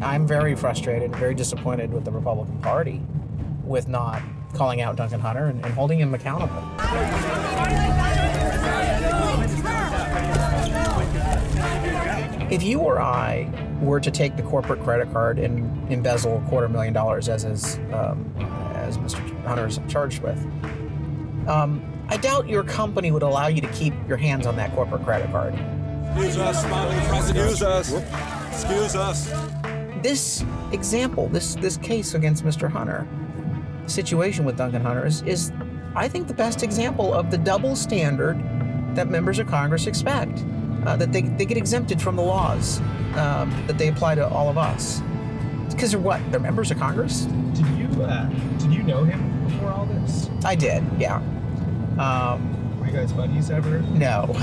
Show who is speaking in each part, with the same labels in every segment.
Speaker 1: I'm very frustrated, very disappointed with the Republican Party with not calling out Duncan Hunter and holding him accountable. If you or I were to take the corporate credit card and embezzle $250,000 as Mr. Hunter is charged with, I doubt your company would allow you to keep your hands on that corporate credit card.
Speaker 2: Excuse us, smiling president. Excuse us. Excuse us.
Speaker 1: This example, this case against Mr. Hunter, the situation with Duncan Hunter is, I think, the best example of the double standard that members of Congress expect, that they get exempted from the laws that they apply to all of us. Because they're what? They're members of Congress?
Speaker 3: Did you know him before all this?
Speaker 1: I did, yeah.
Speaker 3: Were you guys buddies ever?
Speaker 1: No.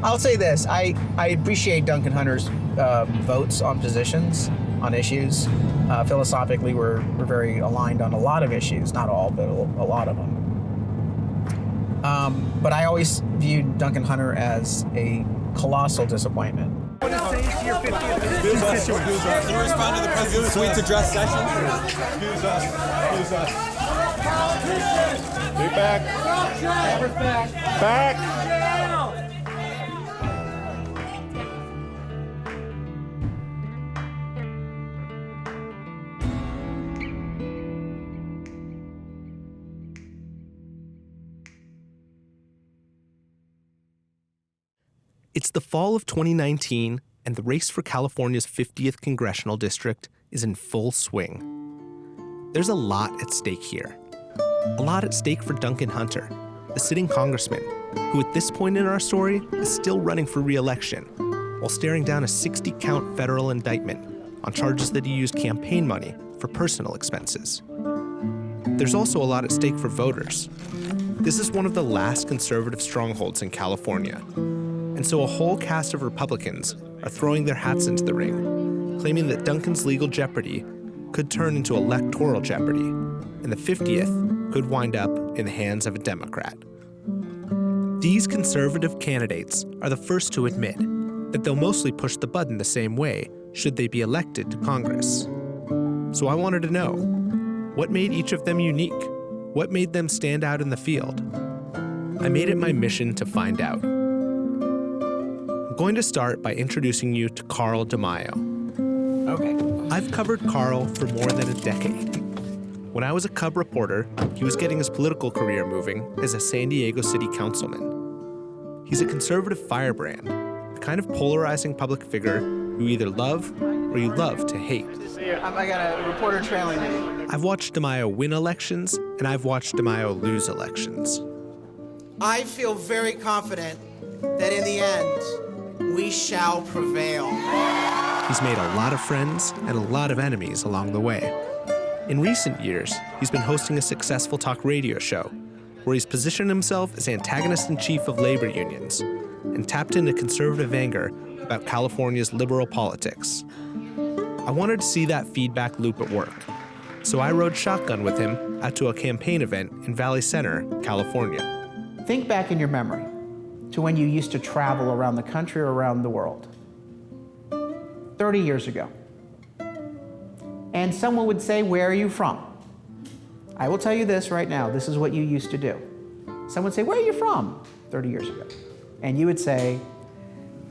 Speaker 1: I'll say this. I appreciate Duncan Hunter's votes on positions, on issues. Philosophically, we're very aligned on a lot of issues. Not all, but a lot of them. But I always viewed Duncan Hunter as a colossal disappointment.
Speaker 2: Excuse us. Can you respond to the president's tweet to address session? Excuse us. Excuse us. Be back. Back.
Speaker 4: It's the fall of 2019, and the race for California's 50th congressional district is in full swing. There's a lot at stake here. A lot at stake for Duncan Hunter, the sitting congressman, who at this point in our story is still running for re-election, while staring down a 60-count federal indictment on charges that he used campaign money for personal expenses. There's also a lot at stake for voters. This is one of the last conservative strongholds in California. And so a whole cast of Republicans are throwing their hats into the ring, claiming that Duncan's legal jeopardy could turn into electoral jeopardy, and the 50th could wind up in the hands of a Democrat. These conservative candidates are the first to admit that they'll mostly push the button the same way should they be elected to Congress. So I wanted to know, what made each of them unique? What made them stand out in the field? I made it my mission to find out. I'm going to start by introducing you to Carl DeMaio.
Speaker 1: Okay.
Speaker 4: I've covered Carl for more than a decade. When I was a Cub reporter, he was getting his political career moving as a San Diego City councilman. He's a conservative firebrand, the kind of polarizing public figure you either love or you love to hate.
Speaker 1: I got a reporter trailing me.
Speaker 4: I've watched DeMaio win elections, and I've watched DeMaio lose elections.
Speaker 5: I feel very confident that in the end, we shall prevail.
Speaker 4: He's made a lot of friends and a lot of enemies along the way. In recent years, he's been hosting a successful talk radio show where he's positioned himself as antagonist-in-chief of labor unions and tapped into conservative anger about California's liberal politics. I wanted to see that feedback loop at work, so I rode shotgun with him out to a campaign event in Valley Center, California.
Speaker 1: Think back in your memory to when you used to travel around the country or around the world. 30 years ago. And someone would say, where are you from? I will tell you this right now, this is what you used to do. Someone would say, where are you from? 30 years ago. And you would say,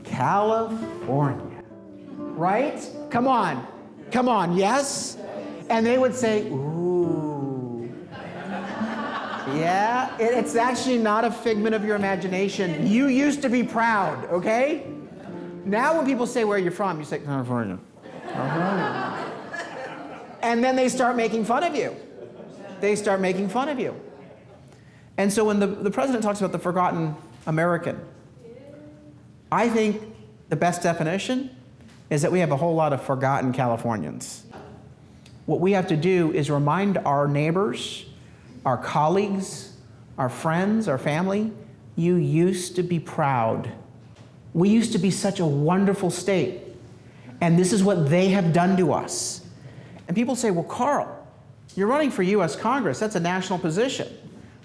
Speaker 1: California. Right? Come on, yes? And they would say, ooh. Yeah, it's actually not a figment of your imagination. You used to be proud, okay? Now when people say where you're from, you say, California. And then they start making fun of you. And so when the president talks about the forgotten American, I think the best definition is that we have a whole lot of forgotten Californians. What we have to do is remind our neighbors, our colleagues, our friends, our family, you used to be proud. We used to be such a wonderful state. And this is what they have done to us. And people say, well, Carl, you're running for U.S. Congress. That's a national position.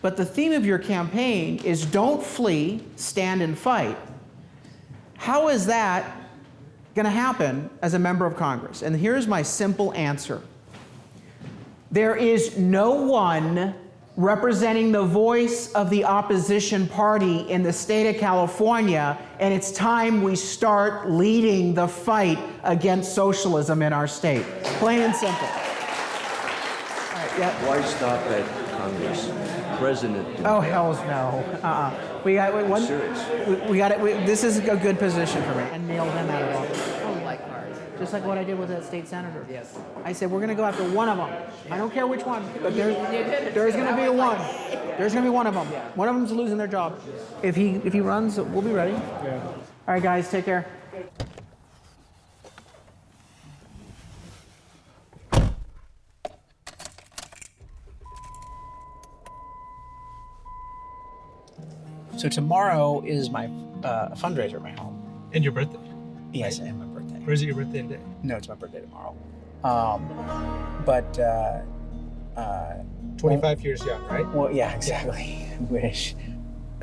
Speaker 1: But the theme of your campaign is don't flee, stand and fight. How is that going to happen as a member of Congress? And here's my simple answer. There is no one representing the voice of the opposition party in the state of California, and it's time we start leading the fight against socialism in our state. Plain and simple. All right, yeah.
Speaker 6: Why stop at Congress? President.
Speaker 1: Oh, hells no. We got one.
Speaker 6: Serious.
Speaker 1: We got it. This is a good position for me. And nail them out of office. Just like what I did with that state senator. Yes. I said, we're going to go after one of them. I don't care which one, but there's going to be one. There's going to be one of them. One of them's losing their job. If he runs, we'll be ready. Yeah. All right, guys, take care. So tomorrow is my fundraiser at my home.
Speaker 3: And your birthday?
Speaker 1: Yes, and my birthday.
Speaker 3: Or is it your birthday today?
Speaker 1: No, it's my birthday tomorrow.
Speaker 3: 25 years young, right?
Speaker 1: Well, yeah, exactly. Wish.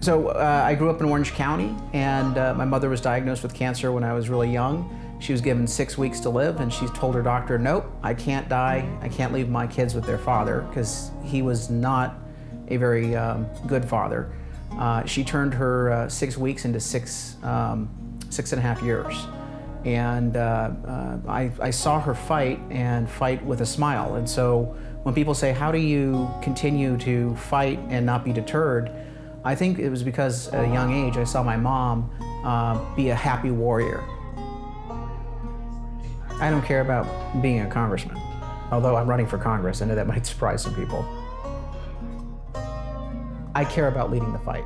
Speaker 1: So I grew up in Orange County, and my mother was diagnosed with cancer when I was really young. She was given 6 weeks to live, and she told her doctor, nope, I can't die. I can't leave my kids with their father, because he was not a very good father. She turned her 6 weeks into 6.5 years. And I saw her fight with a smile. And so when people say, how do you continue to fight and not be deterred? I think it was because at a young age, I saw my mom be a happy warrior. I don't care about being a congressman, although I'm running for Congress. I know that might surprise some people. I care about leading the fight.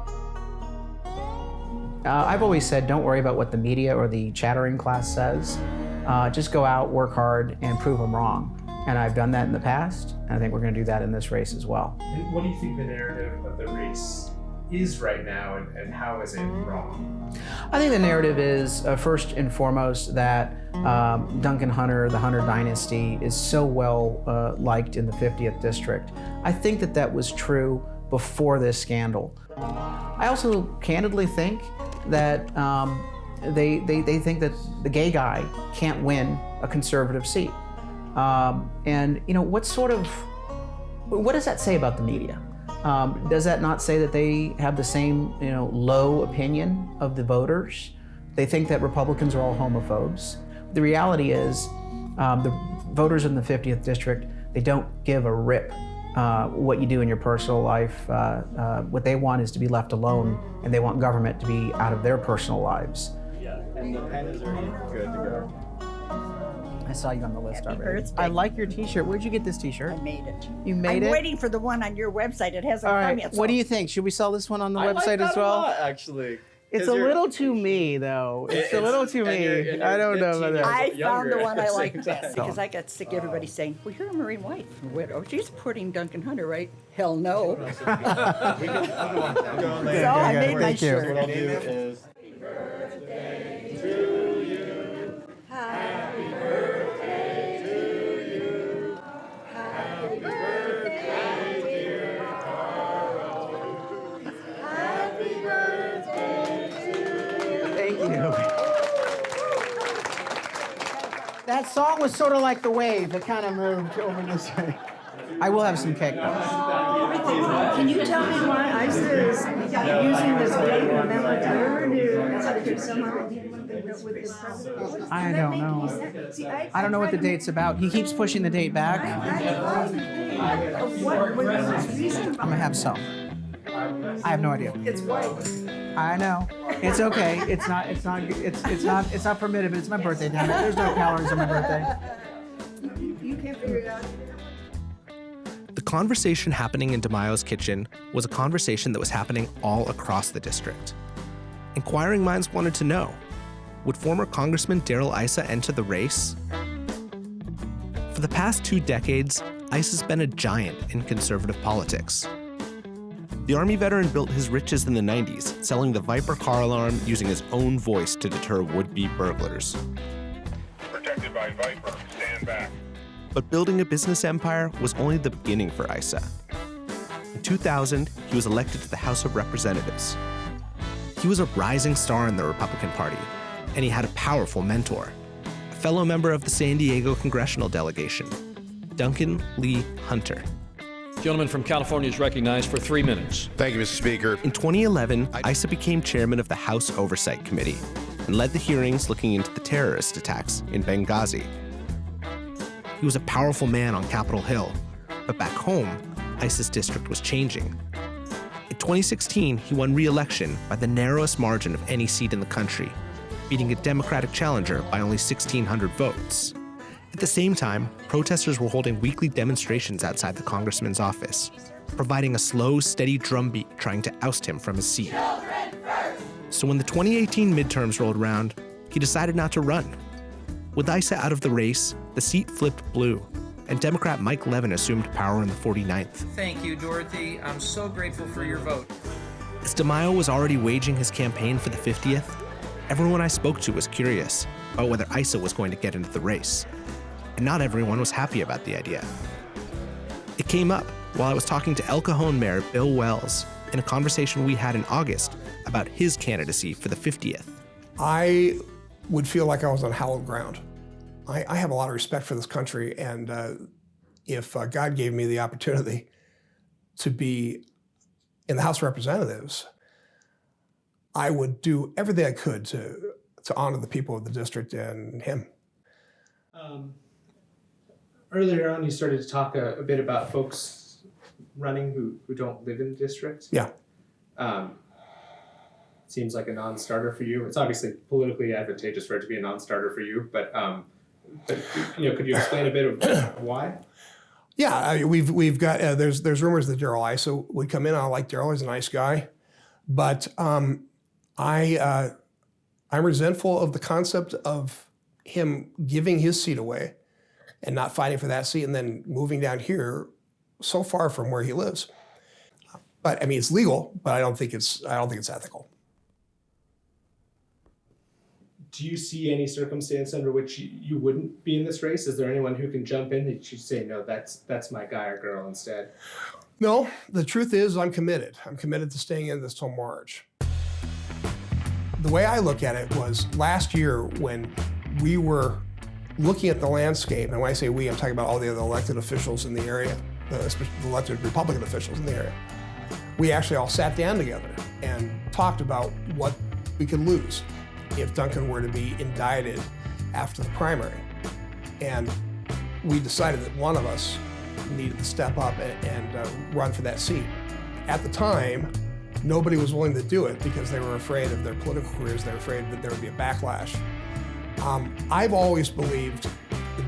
Speaker 1: I've always said, don't worry about what the media or the chattering class says. Just go out, work hard, and prove them wrong. And I've done that in the past, and I think we're going to do that in this race as well.
Speaker 3: And what do you think the narrative of the race is right now, and how is it wrong?
Speaker 1: I think the narrative is, first and foremost, that Duncan Hunter, the Hunter dynasty, is so well liked in the 50th district. I think that that was true before this scandal. I also candidly think that they think that the gay guy can't win a conservative seat. And you know, what does that say about the media? Does that not say that they have the same, low opinion of the voters? They think that Republicans are all homophobes. The reality is, the voters in the 50th district, they don't give a rip what you do in your personal life. What they want is to be left alone, and they want government to be out of their personal lives.
Speaker 2: Yeah, and the pens are good to go.
Speaker 1: I saw you on the list
Speaker 7: Happy
Speaker 1: already.
Speaker 7: birthday.
Speaker 1: I like your t-shirt. Where'd you get this t-shirt?
Speaker 7: I made it.
Speaker 1: You made it?
Speaker 7: I'm waiting for the one on your website. It hasn't
Speaker 1: All
Speaker 7: come
Speaker 1: right,
Speaker 7: yet.
Speaker 1: what do you think? Should we sell this one on the
Speaker 2: I
Speaker 1: website
Speaker 2: like that
Speaker 1: as well?
Speaker 2: a lot, actually.
Speaker 1: It's a little too me, though. It's a little too me.
Speaker 2: and
Speaker 1: I don't know
Speaker 2: 15
Speaker 1: about that.
Speaker 7: I
Speaker 2: younger
Speaker 7: found the
Speaker 2: at
Speaker 7: one
Speaker 2: the
Speaker 7: I
Speaker 2: same
Speaker 7: like
Speaker 2: time.
Speaker 7: best because I got sick of everybody saying, well, you're a Marine wife, a widow. She's supporting Duncan Hunter, right? Hell no. So I made my
Speaker 1: Thank you.
Speaker 7: shirt.
Speaker 2: What I'll do is...
Speaker 1: Thank you. That song was sort of like the wave that kind of moved over this way. I will have some cake, though.
Speaker 8: Can you tell me why ISA is using this date, November 3rd, to somehow deal with the president?
Speaker 1: I don't know. I don't know what the date's about. He keeps pushing the date back.
Speaker 8: What was his reason?
Speaker 1: I'm gonna have some. I have no idea.
Speaker 8: It's white.
Speaker 1: I know. It's okay. It's not permitted, but it's my birthday, damn it. There's no calories on my birthday.
Speaker 8: You can't figure it out.
Speaker 4: The conversation happening in DeMaio's kitchen was a conversation that was happening all across the district. Inquiring minds wanted to know, would former Congressman Darrell Issa enter the race? For the past 2 decades, Issa's been a giant in conservative politics. The Army veteran built his riches in the 90s, selling the Viper car alarm using his own voice to deter would-be burglars.
Speaker 9: Protected by Viper. Stand back.
Speaker 4: But building a business empire was only the beginning for Issa. In 2000, he was elected to the House of Representatives. He was a rising star in the Republican Party, and he had a powerful mentor, fellow member of the San Diego congressional delegation, Duncan Lee Hunter.
Speaker 10: Gentleman from California is recognized for 3 minutes.
Speaker 11: Thank you, Mr. Speaker.
Speaker 4: In 2011, Issa became chairman of the House Oversight Committee and led the hearings looking into the terrorist attacks in Benghazi. He was a powerful man on Capitol Hill, but back home, Issa's district was changing. In 2016, he won re-election by the narrowest margin of any seat in the country, beating a Democratic challenger by only 1,600 votes. At the same time, protesters were holding weekly demonstrations outside the congressman's office, providing a slow, steady drumbeat trying to oust him from his seat. So when the 2018 midterms rolled around, he decided not to run. With Issa out of the race, the seat flipped blue, and Democrat Mike Levin assumed power in the 49th.
Speaker 12: Thank you, Dorothy. I'm so grateful for your vote.
Speaker 4: As DeMaio was already waging his campaign for the 50th, everyone I spoke to was curious about whether Issa was going to get into the race. And not everyone was happy about the idea. It came up while I was talking to El Cajon Mayor Bill Wells in a conversation we had in August about his candidacy for the 50th.
Speaker 13: I would feel like I was on hallowed ground. I have a lot of respect for this country, and if God gave me the opportunity to be in the House of Representatives, I would do everything I could to honor the people of the district and him.
Speaker 3: Earlier on, you started to talk a bit about folks running who don't live in the district.
Speaker 13: Yeah.
Speaker 3: Seems like a non-starter for you. It's obviously politically advantageous for it to be a non-starter for you, but could you explain a bit of why?
Speaker 13: Yeah, we've got there's rumors that Darrell Issa would come in. I like Darrell; he's a nice guy, but I'm resentful of the concept of him giving his seat away and not fighting for that seat, and then moving down here so far from where he lives. But I mean, it's legal, but I don't think it's ethical.
Speaker 3: Do you see any circumstance under which you wouldn't be in this race? Is there anyone who can jump in that you say, no, that's my guy or girl instead?
Speaker 13: No, the truth is I'm committed. I'm committed to staying in this till March. The way I look at it was last year when we were looking at the landscape, and when I say we, I'm talking about all the other elected officials in the area, the elected Republican officials in the area. We actually all sat down together and talked about what we could lose if Duncan were to be indicted after the primary. And we decided that one of us needed to step up and run for that seat. At the time, nobody was willing to do it because they were afraid of their political careers. They were afraid that there would be a backlash. I've always believed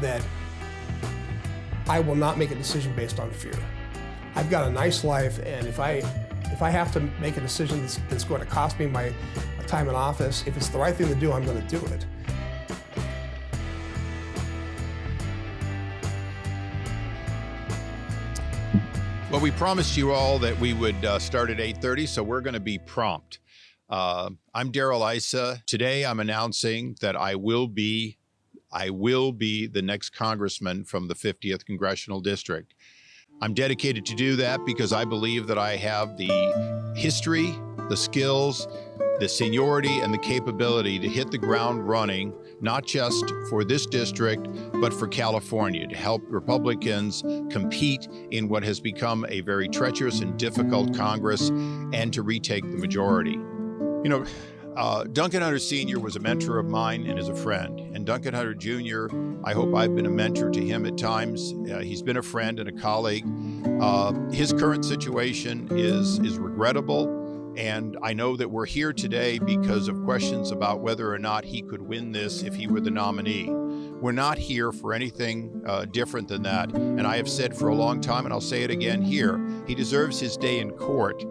Speaker 13: that I will not make a decision based on fear. I've got a nice life, and if I have to make a decision that's going to cost me my time in office, if it's the right thing to do, I'm going to do it.
Speaker 11: Well, we promised you all that we would start at 8:30, so we're going to be prompt. I'm Darrell Issa. Today, I'm announcing that I will be the next congressman from the 50th Congressional District. I'm dedicated to do that because I believe that I have the history, the skills, the seniority, and the capability to hit the ground running, not just for this district, but for California, to help Republicans compete in what has become a very treacherous and difficult Congress and to retake the majority. You know, Duncan Hunter Sr. was a mentor of mine and is a friend. And Duncan Hunter Jr., I hope I've been a mentor to him at times. He's been a friend and a colleague. His current situation is regrettable. And I know that we're here today because of questions about whether or not he could win this if he were the nominee. We're not here for anything different than that. And I have said for a long time, and I'll say it again here, he deserves his day in court.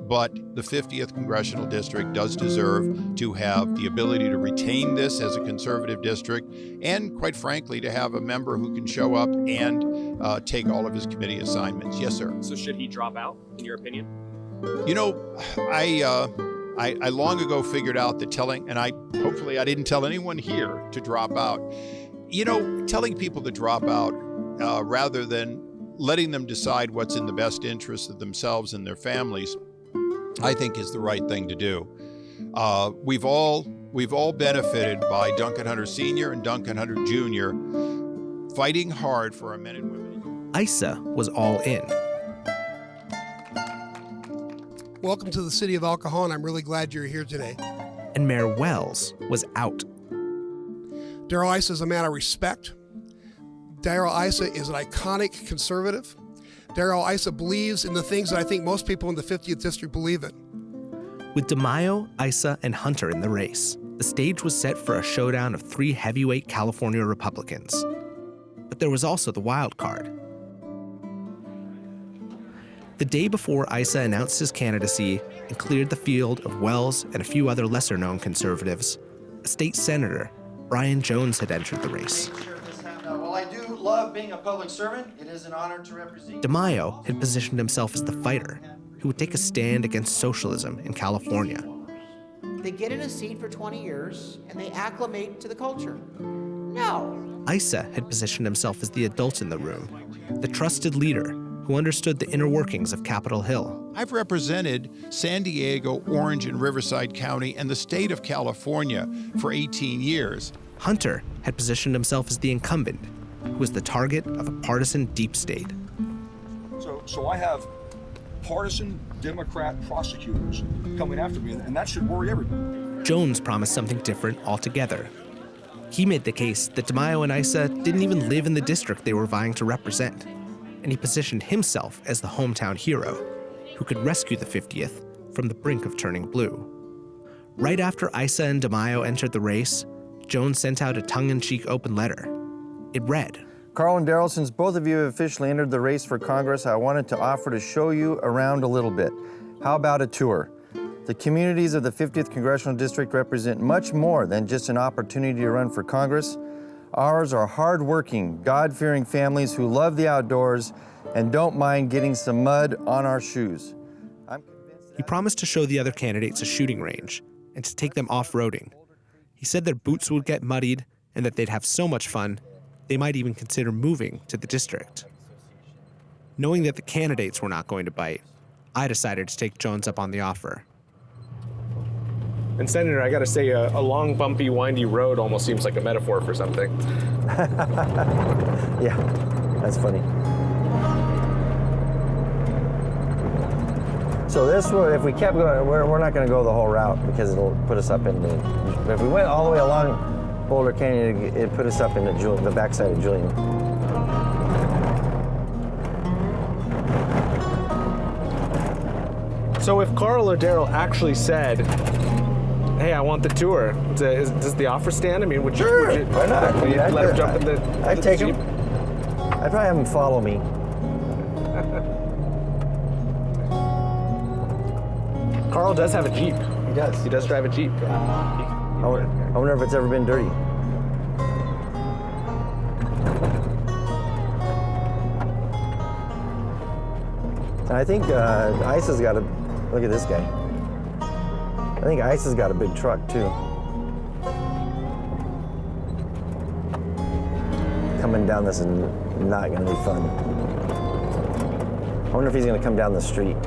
Speaker 11: But the 50th Congressional District does deserve to have the ability to retain this as a conservative district and, quite frankly, to have a member who can show up and take all of his committee assignments. Yes, sir.
Speaker 14: So should he drop out, in your opinion?
Speaker 11: You know, I long ago figured out that hopefully I didn't tell anyone here to drop out. You know, telling people to drop out rather than letting them decide what's in the best interest of themselves and their families, I think is the right thing to do. We've all We've all benefited by Duncan Hunter Sr. and Duncan Hunter Jr. fighting hard for our men and women.
Speaker 4: ISA was all in.
Speaker 13: Welcome to the city of El Cajon. I'm really glad you're here today.
Speaker 4: And Mayor Wells was out.
Speaker 13: Darrell Issa is a man I respect. Darrell Issa is an iconic conservative. Darrell Issa believes in the things that I think most people in the 50th District believe in.
Speaker 4: With DeMaio, Issa, and Hunter in the race, the stage was set for a showdown of three heavyweight California Republicans. But there was also the wild card. The day before Issa announced his candidacy and cleared the field of Wells and a few other lesser-known conservatives, a state senator, Brian Jones, had entered the race.
Speaker 15: While I do love being a public servant, it is an honor to represent.
Speaker 4: DeMaio had positioned himself as the fighter who would take a stand against socialism in California.
Speaker 5: They get in a seat for 20 years and they acclimate to the culture. No.
Speaker 4: Issa had positioned himself as the adult in the room, the trusted leader who understood the inner workings of Capitol Hill.
Speaker 11: I've represented San Diego, Orange, and Riverside County and the state of California for 18 years.
Speaker 4: Hunter had positioned himself as the incumbent, who was the target of a partisan deep state.
Speaker 16: So I have partisan Democrat prosecutors coming after me, and that should worry everybody.
Speaker 4: Jones promised something different altogether. He made the case that DeMaio and Issa didn't even live in the district they were vying to represent, and he positioned himself as the hometown hero who could rescue the 50th from the brink of turning blue. Right after Issa and DeMaio entered the race, Jones sent out a tongue-in-cheek open letter. It read,
Speaker 15: Carl and Darrell, since both of you have officially entered the race for Congress, I wanted to offer to show you around a little bit. How about a tour? The communities of the 50th Congressional District represent much more than just an opportunity to run for Congress. Ours are hard-working, God-fearing families who love the outdoors and don't mind getting some mud on our shoes.
Speaker 4: He promised to show the other candidates a shooting range and to take them off-roading. He said their boots would get muddied and that they'd have so much fun, they might even consider moving to the district. Knowing that the candidates were not going to bite, I decided to take Jones up on the offer.
Speaker 3: And Senator, I gotta say, a long, bumpy, windy road almost seems like a metaphor for something.
Speaker 15: Yeah, that's funny. So this, if we kept going, we're not going to go the whole route because it'll put us up in the. But if we went all the way along Boulder Canyon, it'd put us up in the backside of Julian.
Speaker 3: So if Carl or Darrell actually said, "Hey, I want the tour," does the offer stand? I mean, would you?
Speaker 15: Sure,
Speaker 3: would you,
Speaker 15: why not?
Speaker 3: Would you let him jump in the?
Speaker 15: I'd take him. I'd probably have him follow me.
Speaker 3: Carl does have a Jeep.
Speaker 15: He does.
Speaker 3: He does drive a Jeep.
Speaker 15: I wonder if it's ever been dirty. And I think Issa's got a, look at this guy. I think Issa's got a big truck too. Coming down this is not gonna be fun. I wonder if he's gonna come down the street.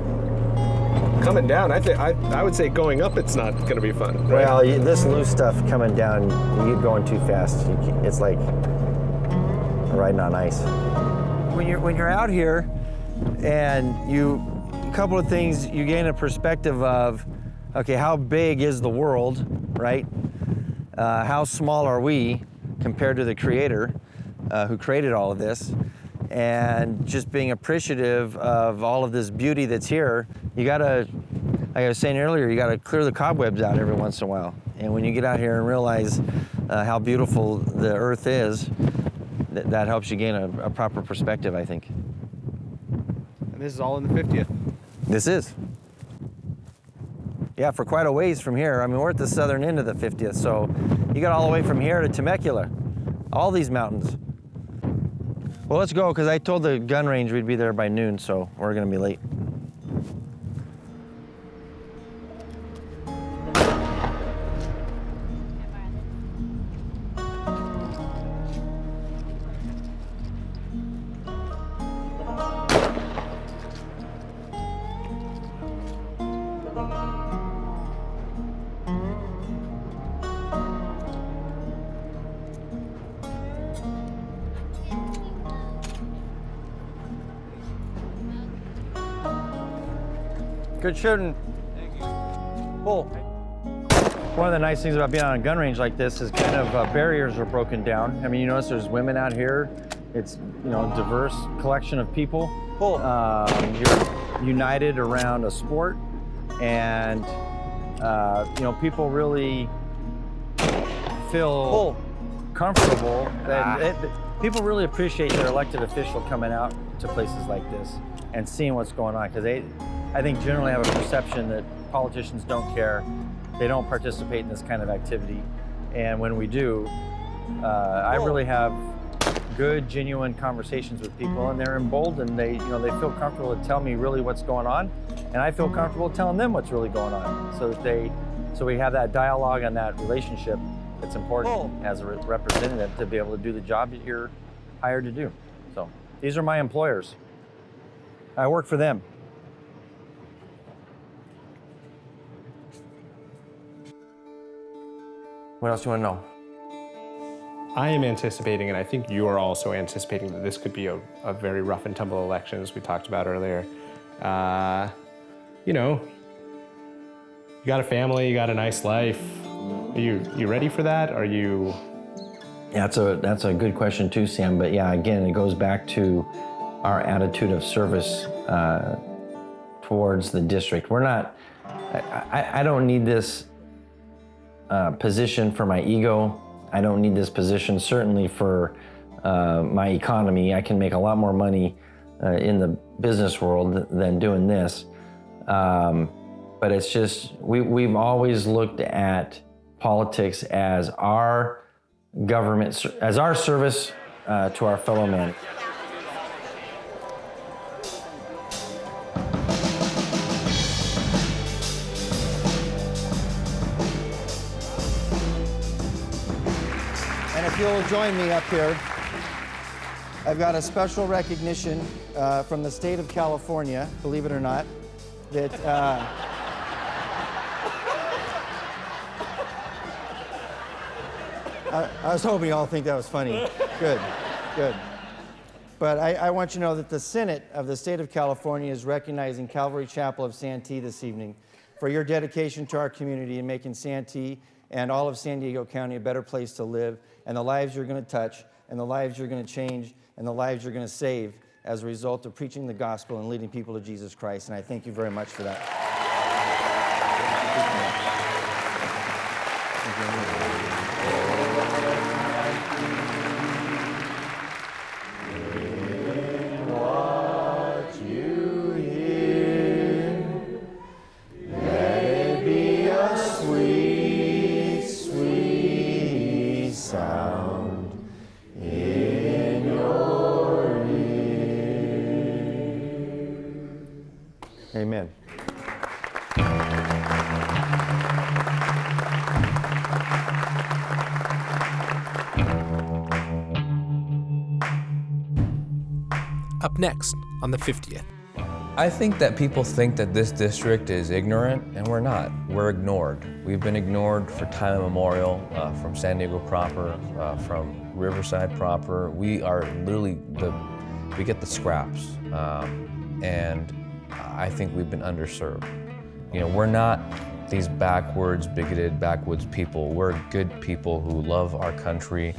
Speaker 3: Coming down, I would say going up, it's not going to be fun. Right?
Speaker 15: Well, this loose stuff coming down, you're going too fast. It's like riding on ice. When you're out here, and a couple of things, you gain a perspective of, okay, how big is the world, right? How small are we compared to the Creator, who created all of this? And just being appreciative of all of this beauty that's here, you gotta, like I was saying earlier, you gotta clear the cobwebs out every once in a while. And when you get out here and realize how beautiful the earth is, that helps you gain a proper perspective, I think.
Speaker 3: And this is all in the 50th.
Speaker 15: This is. Yeah, for quite a ways from here. I mean, we're at the southern end of the 50th, so you got all the way from here to Temecula, all these mountains. Well, let's go, because I told the gun range we'd be there by noon, so we're going to be late. Good shooting. Pull. One of the nice things about being on a gun range like this is kind of barriers are broken down. I mean, you notice there's women out here. It's, you know, a diverse collection of people. Pull. You're united around a sport, and you know, people really feel comfortable. People really appreciate their elected official coming out to places like this and seeing what's going on, because I think generally have a perception that politicians don't care. They don't participate in this kind of activity, and when we do, I really have good, genuine conversations with people, and they're emboldened. They feel comfortable to tell me really what's going on, and I feel comfortable telling them what's really going on. So we have that dialogue and that relationship. It's important as a representative to be able to do the job that you're hired to do. So these are my employers. I work for them. What else do you want to know?
Speaker 3: I am anticipating, and I think you are also anticipating, that this could be a very rough and tumble election, as we talked about earlier. You know, you got a family, you got a nice life. Are you ready for that? Are you?
Speaker 15: Yeah, that's a good question too, Sam. But yeah, again, it goes back to our attitude of service towards the district. We're not. I don't need this position for my ego. I don't need this position certainly for my economy. I can make a lot more money in the business world than doing this. But it's just, we've always looked at politics as our government, as our service to our fellow man.
Speaker 17: And if you'll join me up here, I've got a special recognition from the state of California, believe it or not, that I was hoping you all think that was funny. Good, good. But I want you to know that the Senate of the state of California is recognizing Calvary Chapel of Santee this evening for your dedication to our community and making Santee and all of San Diego County a better place to live, and the lives you're going to touch, and the lives you're going to change, and the lives you're going to save as a result of preaching the gospel and leading people to Jesus Christ. And I thank you very much for that. Amen.
Speaker 4: Up next on the 50th.
Speaker 18: I think that people think that this district is ignorant, and we're not. We're ignored. We've been ignored for time immemorial, from San Diego proper, from Riverside proper. We are literally we get the scraps, and I think we've been underserved. You know, we're not these backwards, bigoted, backwoods people. We're good people who love our country,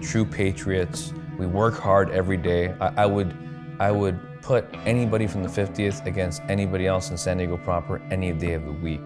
Speaker 18: true patriots. We work hard every day. I would put anybody from the 50th against anybody else in San Diego proper any day of the week.